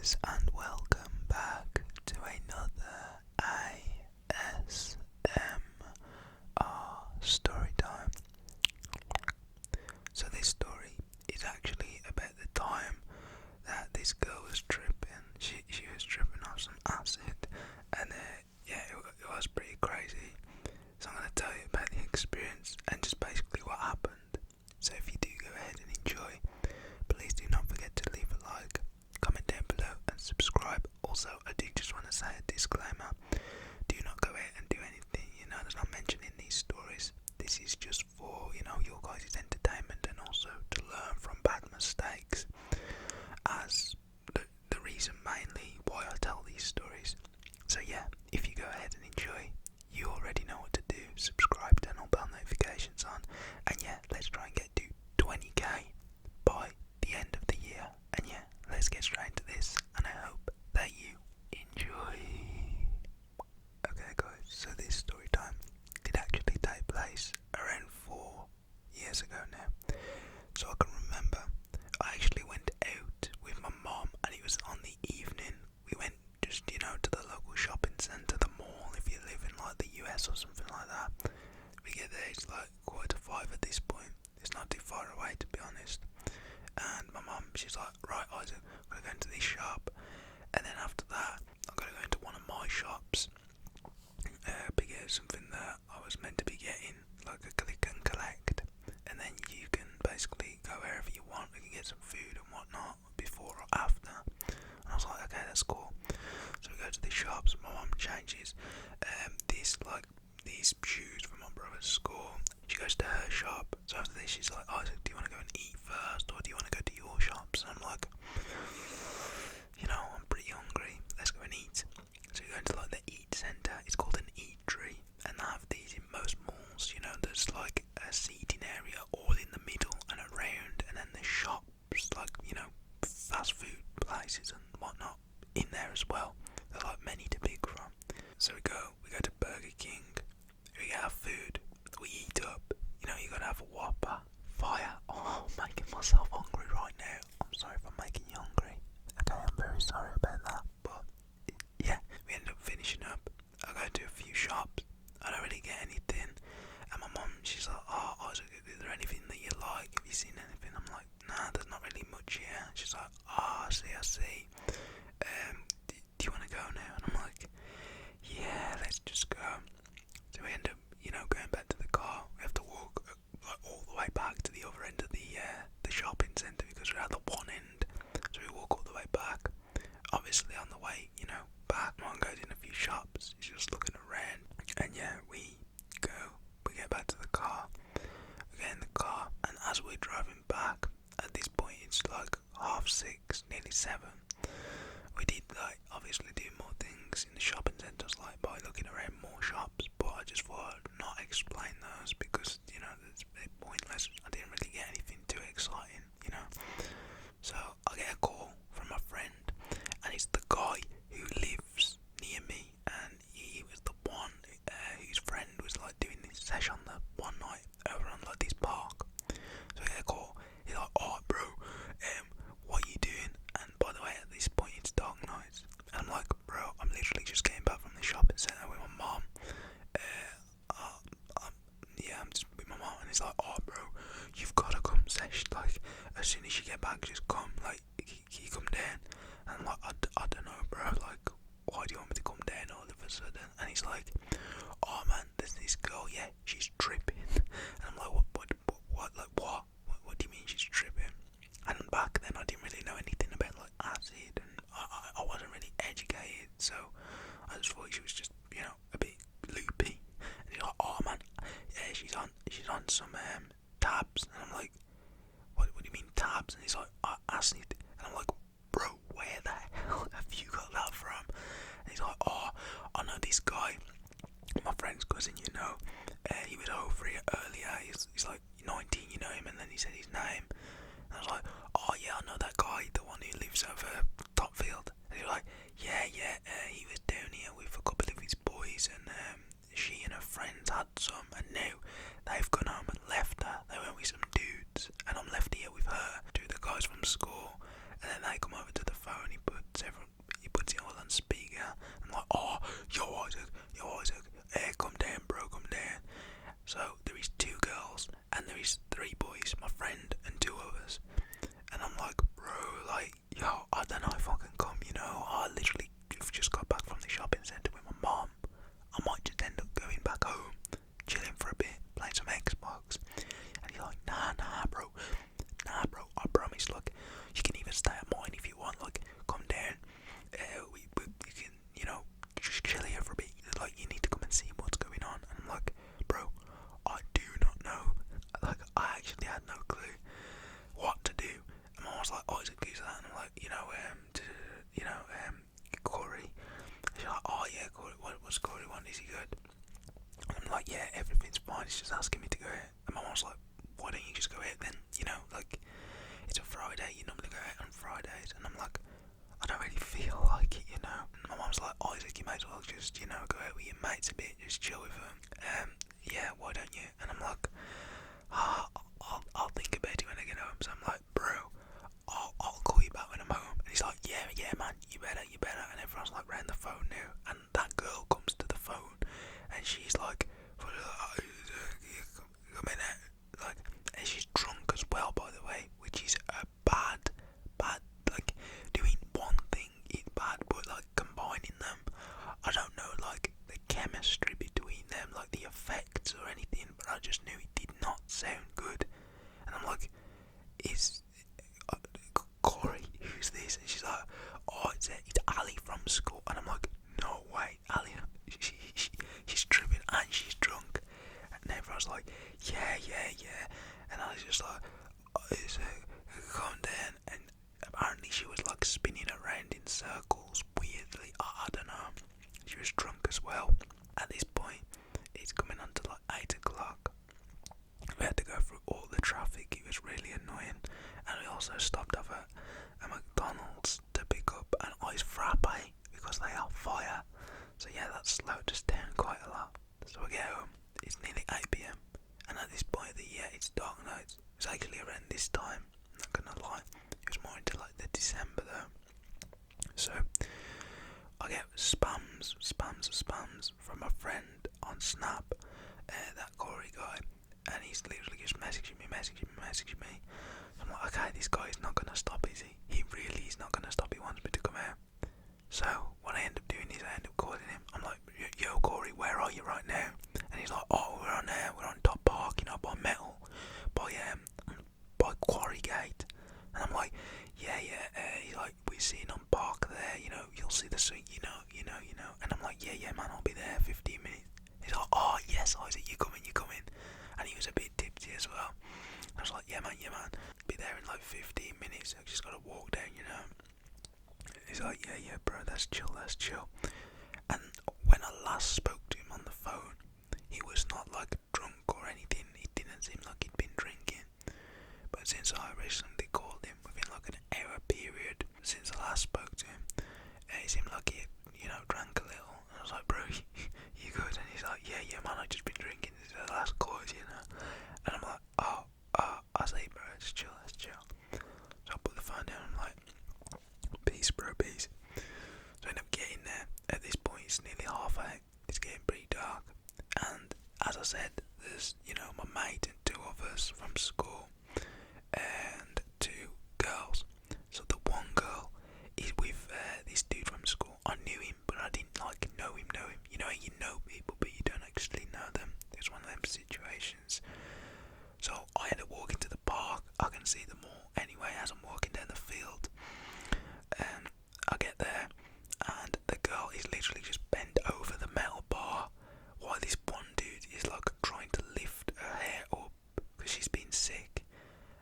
guys, and welcome back to another ASMR story time. So this story is actually about the time that this girl was tripping. She was tripping off some acid, and it was pretty crazy. So I'm going to tell you about the experience and just basically what happened. So if you do go ahead and enjoy, please do not forget to leave a like, comment down below and subscribe. Also, I do just want to say a disclaimer. Do not go out and do anything, that's not mentioned in these stories. This is just for, your guys' entertainment and also to learn from bad mistakes, as the reason mainly why I tell these stories. So yeah, if you go ahead and enjoy, you already know what to do. Subscribe, turn all bell notifications on, and yeah, let's try and get to 20k by the end of the year. And yeah, let's get straight into this, and I hope that you enjoy. Okay guys, so this story time did actually take place around 4 years ago now. So I can remember I actually went out with my mom, and it was on the evening. We went just, to the local shopping centre, the mall, if you live in like the US or something like that. We get there, it's like 4:45 at this point. It's not too far away, to be honest. And my mum, she's like, right Isaac, I'm gonna go into this shop, and then after that I'm gonna go into one of my shops, pick out something that I was meant to be getting, like a click and collect, and then you can basically go wherever you want. We can get some food and whatnot before or after. And I was like, okay, that's cool. So we go to the shops, my mum changes these shoes from my brother's school. She goes to her shop. So after this she's like, Isaac, do you want to go and eat first, or do you want to go to your shops? And I'm like, I'm pretty hungry, let's go and eat. So we go into like the eat centre. It's called an eatery, and they have these in most malls. There's like a seating area all in the middle and around, and then the shops, like, fast food places and whatnot in there as well. There are like many to pick from. So we go to Burger King, we get our food, we eat up. You gotta have a Whopper. Fire. Oh, I'm making myself hungry right now. I'm sorry if I'm making you hungry. Okay, I'm very sorry about that. But yeah, we ended up finishing up. I go to a few shops, I don't really get anything. And my mum, she's like, oh Isaac, is there anything that you like? Have you seen anything? I'm like, nah, there's not really much here. She's like, oh, I see. Do you want to go now? And I'm like, yeah, let's just go. So we end up, going back to the car. We have to walk like all the way back to the other end of the shopping centre, because we're at the one end. So we walk all the way back. Obviously on the way, back, mum goes in a few shops. She's just looking around. And yeah, we get back to the car. We get in the car, and as we're driving back, at this point it's like 6:30, nearly 7. We did obviously do more things in the shopping centres, like by looking around more shops, but I just thought I'd not explain those because, it's a bit pointless. I didn't really get anything too exciting, So I get a call from a friend, and it's the guy who lives near me, and he was the one whose friend was like doing this session the one night over on like this park. So I get a call, he's like, oh bro, what are you doing? And by the way, at this point it's dark nights, and I'm like, bro, I'm literally just getting back from the shopping centre with my mum. I'm just with my mum, and he's like, oh bro, you've got to come, Sesh, like as soon as you get back, just come, like He's just asking me to go out. And my mom's like, why don't you just go out then? You know, like, it's a Friday, you normally go out on Fridays. And I'm like, I don't really feel like it, you know. And my mom's like, Isaac, you might as well just, you know, go out with your mates a bit, just chill with them. Yeah, why don't you? And I'm like, I'll think about it when I get home. So I'm like, bro, I'll call you back when I'm home. And he's like, yeah, man, you better. And everyone's like round the phone now. And that girl comes to the phone, and she's like, come in there. Like, and she's drunk as well, by the way, which is a bad, like, doing one thing is bad, but like combining them, I don't know, like the chemistry between them, like the effects or anything, but I just knew it did not sound good. And I'm like, is Corey, who's this? And she's like, oh, it's Ali from school. And I'm like, no way, Ali, she's tripping and she's drunk. And everyone's like, yeah. And I was just like, calm down. And apparently she was like spinning around in circles weirdly. I don't know. She was drunk as well. At this point, it's coming on to like 8 o'clock. We had to go through all the traffic. It was really annoying. And we also stopped off at a McDonald's to pick up an iced frappe because they are fire. So yeah, that slowed us down quite a lot. So we get home. It's nearly 8 p.m. And at this point of the year, it's dark now. It's actually around this time. I'm not gonna lie. It was more into like the December though. So I get spams from a friend on Snap, that Corey guy, and he's literally just messaging me. I'm like, okay, this guy is not gonna stop, is he? He really is not gonna stop. He wants me to come out. So what I end up doing is I end up calling him. I'm like, yo Corey, where are you right now? And he's like, oh, we're on Top Park, you know, by Metal, by Quarry Gate. And I'm like, yeah. He's like, we're sitting on Park there, you know, you'll see the suite, you know. And I'm like, yeah, man, I'll be there 15 minutes. He's like, oh yes, Isaac, you coming. And he was a bit tipsy as well. I was like, yeah man, be there in like 15 minutes. I just gotta walk down, you know. He's like, yeah, bro, that's chill. And when I last spoke to him on the phone, he was not like drunk or anything. It didn't seem like he'd been drinking. But since I recently called him within like an hour period since I last spoke to him, it seemed like he, you know, drank a little. And I was like, bro, you good? And he's like, yeah, man, I just been drinking. This is the last course, you know. And I'm like, I say, bro, just chill. So I put the phone down. I'm like, peace, bro, peace. So I end up getting there. At this point, it's nearly 8:30. It's getting pretty dark. And as I said, there's, you know, my mate and 2 of us from school, and 2 girls. So the one girl is with this dude from school. I knew him, but I didn't like know him. You know, you know people, but you don't actually know them. It's one of them situations. So I end up walking to the park. I can see them all anyway as I'm walking down the field. And I get there, and the girl is literally just bent over the metal bar while this one dude is like trying to lift her hair up because she's been sick.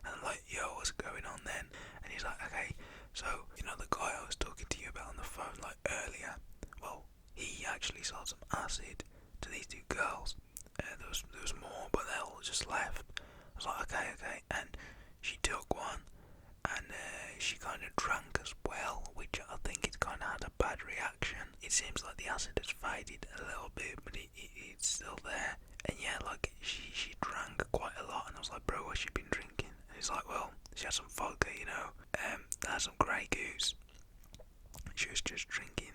And I'm like, yo, what's going on then? And he's like, okay, so, you know, the guy I was talking to you about on the phone like earlier, well, he actually sold some acid to these 2 girls. There was more, but they all just left. I was like, okay, and she took one, and she kind of drank as well, which I think it kind of had a bad reaction. It seems like the acid has faded a little bit, but it's still there. And yeah, like she drank quite a lot, and I was like, bro, what's she been drinking? And he's like, well, she had some vodka, you know, had some Grey Goose. She was just drinking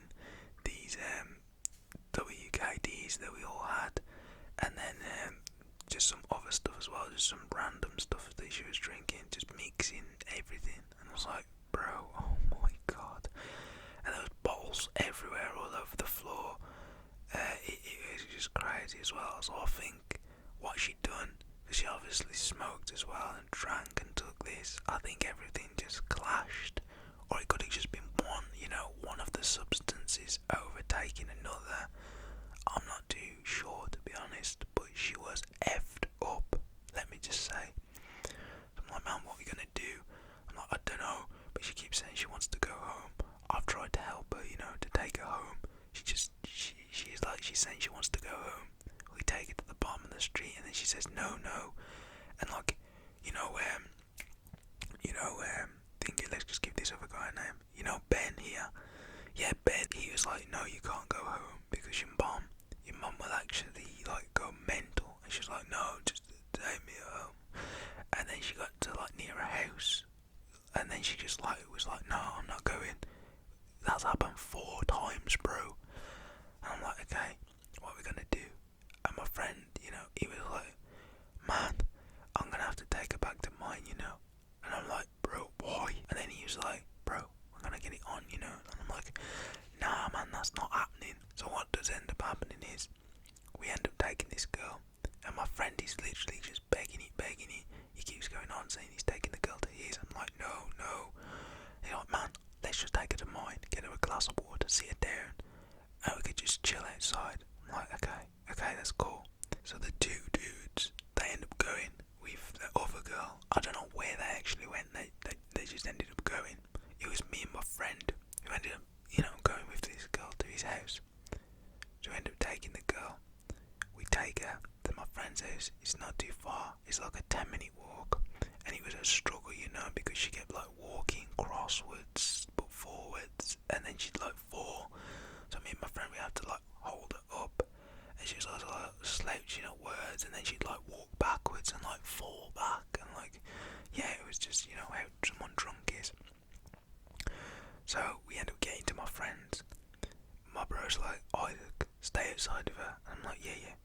these WKDs that we all had, and then just some other stuff as well, just some random stuff that she was drinking, just mixing everything. And I was like, bro, oh my god. And there was bottles everywhere, all over the floor. It was just crazy as well. So I think what she'd done, because she obviously smoked as well and drank and took this, I think everything just clashed. Or it could have just been one, you know, one of the substances overtaking another. I'm not too sure, to be honest, but she was effed up, let me just say. So I'm like, man, what are we gonna do? I'm like, I don't know, but she keeps saying she wants to go home. I've tried to help her, you know, to take her home. She's saying she wants to go home. We take her to the bottom of the street, and then she says no, and like, you know, thinking, let's just give this other guy a name. You know, Ben here. Yeah, Ben. He was like, no, you can't go home because your mum will actually like go mental. And she's like, no, just take me home. And then she got to like near a house, and then she just like was like, no, I'm not going. That's happened 4 times, bro. And I'm like, okay, what are we gonna do? And my friend, you know, he was like, man, I'm gonna have to take her back to mine, you know. And I'm like, bro, why? And then he was like, bro, I'm gonna get it on, you know. And I'm like, nah, man, that's not happening. So what does end up happening is, we end up taking this girl, and my friend is literally just begging it. He keeps going on saying he's taking the girl to his. I'm like, no. He's like, man, let's just take her to mine, get her a glass of water, sit her down, and we could just chill outside. I'm like, okay, that's cool. So the 2 dudes, they end up going with the other girl. I don't know where they actually went. They just ended up going. It was me and my friend who ended up, you know, going with this girl to his house. So we end up taking the girl. We take her to my friend's house. It's not too far. It's like a 10-minute walk. And it was a struggle, you know, because she kept like walking crosswards but forwards, and then she'd like fall. So me and my friend, we had to like hold her up, and she was like slouching at words, and then she'd like walk backwards and like fall back, and like, yeah, it was just, you know, how someone drunk is. So we end up getting to my friend's. My bro's like, Isaac, stay outside of her. And I'm like, yeah.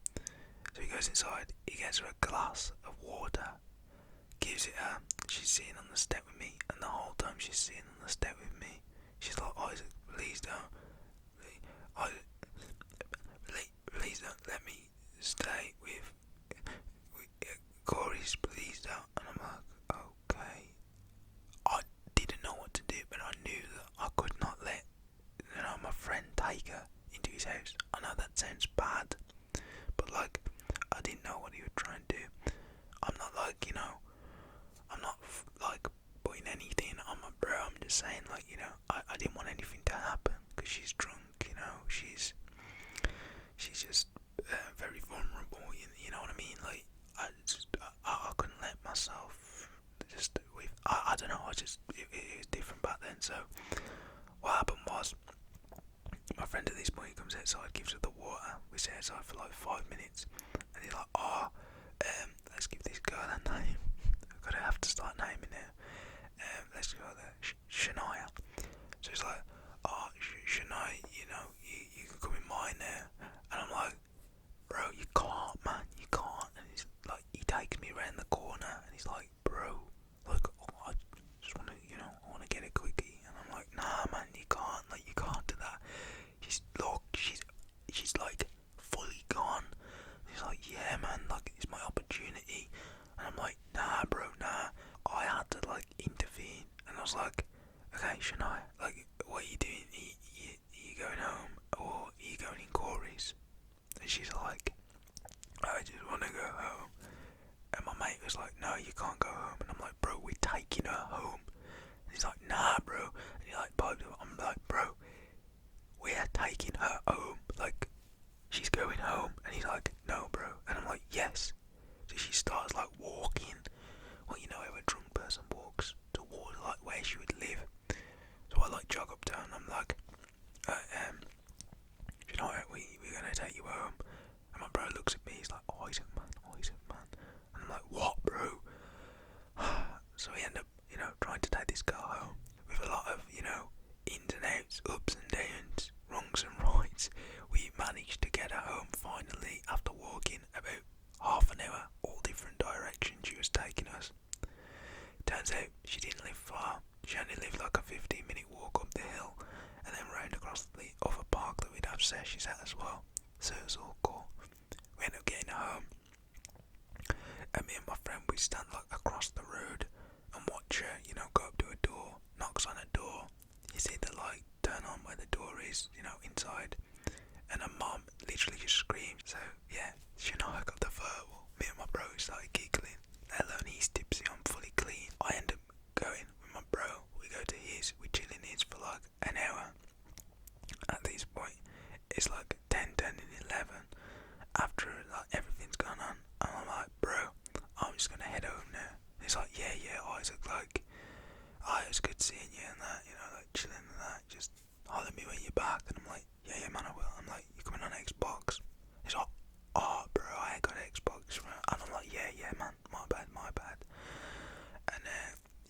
So he goes inside, he gets her a glass of water, gives it her. She's sitting on the step with me, and the whole time she's sitting on the step with me, she's like, Isaac, please don't. Please don't let me stay with Corey's, please don't. And I'm like, okay. I didn't know what to do, but I knew that I could not let, you know, my friend take her into his house. I know that sounds bad, but like, I didn't know what he would try and do. I'm not like, you know, I'm not like putting anything on my bro. I'm just saying, like, you know, I didn't want anything to happen because she's drunk, you know, she's just very vulnerable, you know what I mean? Like, I couldn't let myself just with, I don't know, it was different back then. So what happened was, my friend at this point comes outside, gives her the water. We sit outside for like 5 minutes, and he's like, let's give this girl a name. I've got to have to start naming her. Let's go there, Shania. So he's like, Shania, you know, you can come in mine now. And I'm like, bro, you can't, man, you can't. And he's like, he takes me around the corner, and he's like, bro, like, I just want to, you know, I want to get a quickie. And I'm like, nah, man, you can't, like, you can't do that. She's like fully gone. He's like, yeah, man, like, it's my opportunity. And I'm like, nah, bro, nah. I had to like intervene, and I was like, okay, Shania, like, what are you doing? Are you going home, or are you going in Corey's? And she's like, I just want to go home. And my mate was like, no, you can't go home. And I'm like, bro, we're taking her home. And he's like, nah, bro. And he like, I'm like, bro, we're taking her home. Like, she's going home. And he's like, no, bro. And I'm like, yes. So she starts like walking. Well, you know how a drunk person walks towards like where she would live. So I like jog up to her, and I'm like, you know what, we're gonna take you home. And my bro looks at me, he's like, Isaac, man. And I'm like, what, bro? So we end up, you know, trying to take this girl home with a lot of, you know, ins and outs, ups and downs, wrongs and rights. We managed to get her home finally after walking about half an hour, all different directions she was taking us. Turns out she didn't live far. She only lived like a 15-minute walk up the hill, and then round across the other park that we'd have sessions at as well. So it was all cool. We ended up getting her home, and me and my friend, we stand like across the road and watch her, you know, go up to a door, knocks on a door. You see the light turn on where the door is, you know, inside, and her mum literally just screams. So yeah, she know I got the verbal. Me and my bro started giggling. Alone, he's tipsy, I'm fully clean. I end up going with my bro. We go to his, we chill in his for like an hour. At this point, it's like 10, 10 and 11. After like back? And I'm like, yeah man, I will. I'm like, you coming on Xbox? He's like, oh bro, I ain't got Xbox. And I'm like, yeah man, my bad. And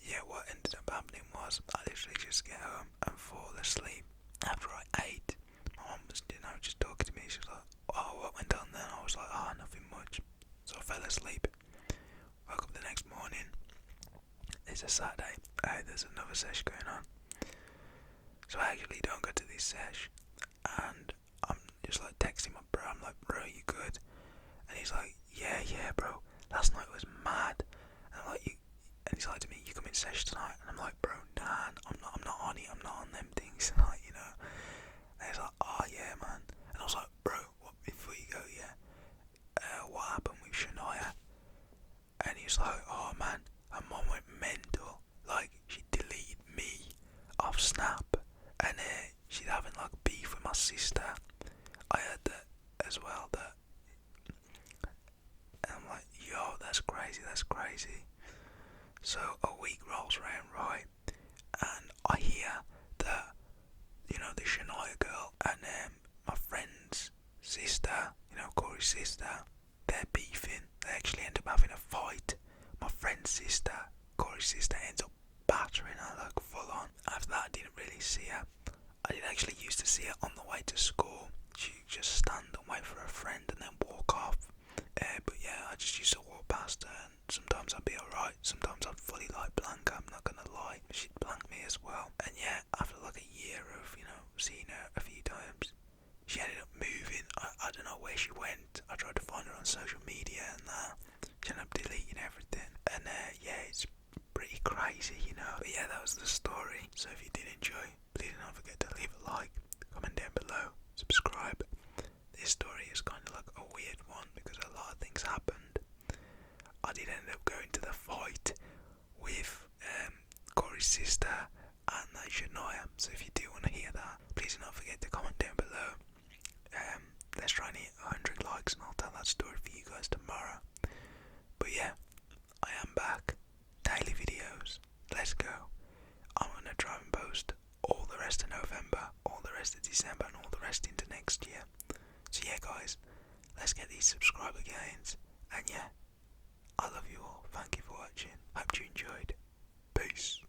yeah, what ended up happening was I literally just get home and fall asleep. After I ate, my mum was, just talking to me. She was like, oh, what went on then? I was like, oh, nothing much. So I fell asleep. Woke up the next morning. It's a Saturday. There's another sesh going on. So I actually don't go to this sesh. And I'm just like texting my bro. I'm like, bro, you good? And he's like, yeah, bro. Last night was mad. And I'm like, and he's like to me, you come in sesh tonight? And I'm like, bro, nah, I'm not on it. I'm not on them things tonight, And he's like, oh yeah, man. And I was like, bro, what? Before you go, yeah. What happened with Shania? And he was like, oh man, her mom went mental. Like, she deleted me off Snap. And she's having like beef with my sister. I heard that as well. And I'm like, yo, that's crazy. So a week rolls around, right? And I hear that, the Shania girl and my friend's sister, Corey's sister, they're beefing. They actually end up having a fight. My friend's sister, Corey's sister, ends up battering her like full on. After that, I didn't really see her. I did actually used to see her on the way to school. She'd just stand and wait for her friend and then walk off. But yeah, I just used to walk past her, and sometimes I'd be alright. Sometimes I'd fully like blank her, I'm not gonna lie. She'd blank me as well. And yeah, after like a year of, seeing her a few times, she ended up moving. I don't know where she went. I tried to find her on social media and she ended up deleting everything. And yeah, it's pretty crazy, But yeah, that was the story. So if you did enjoy, please don't forget to leave a like, comment down below, subscribe. This story is kind of like a weird one because a lot of things happened. I did end up going to the fight with Corey's sister and Shania. So if you do want to hear that, please do not forget to comment down below. Let's try and hit 100 likes and I'll tell that story for you guys tomorrow. But yeah, I am back. Daily videos. Let's go. I'm going to try and post all the rest of November, all the rest of December and all the rest into next year. So yeah guys, let's get these subscriber gains. And yeah, I love you all. Thank you for watching. Hope you enjoyed. Peace.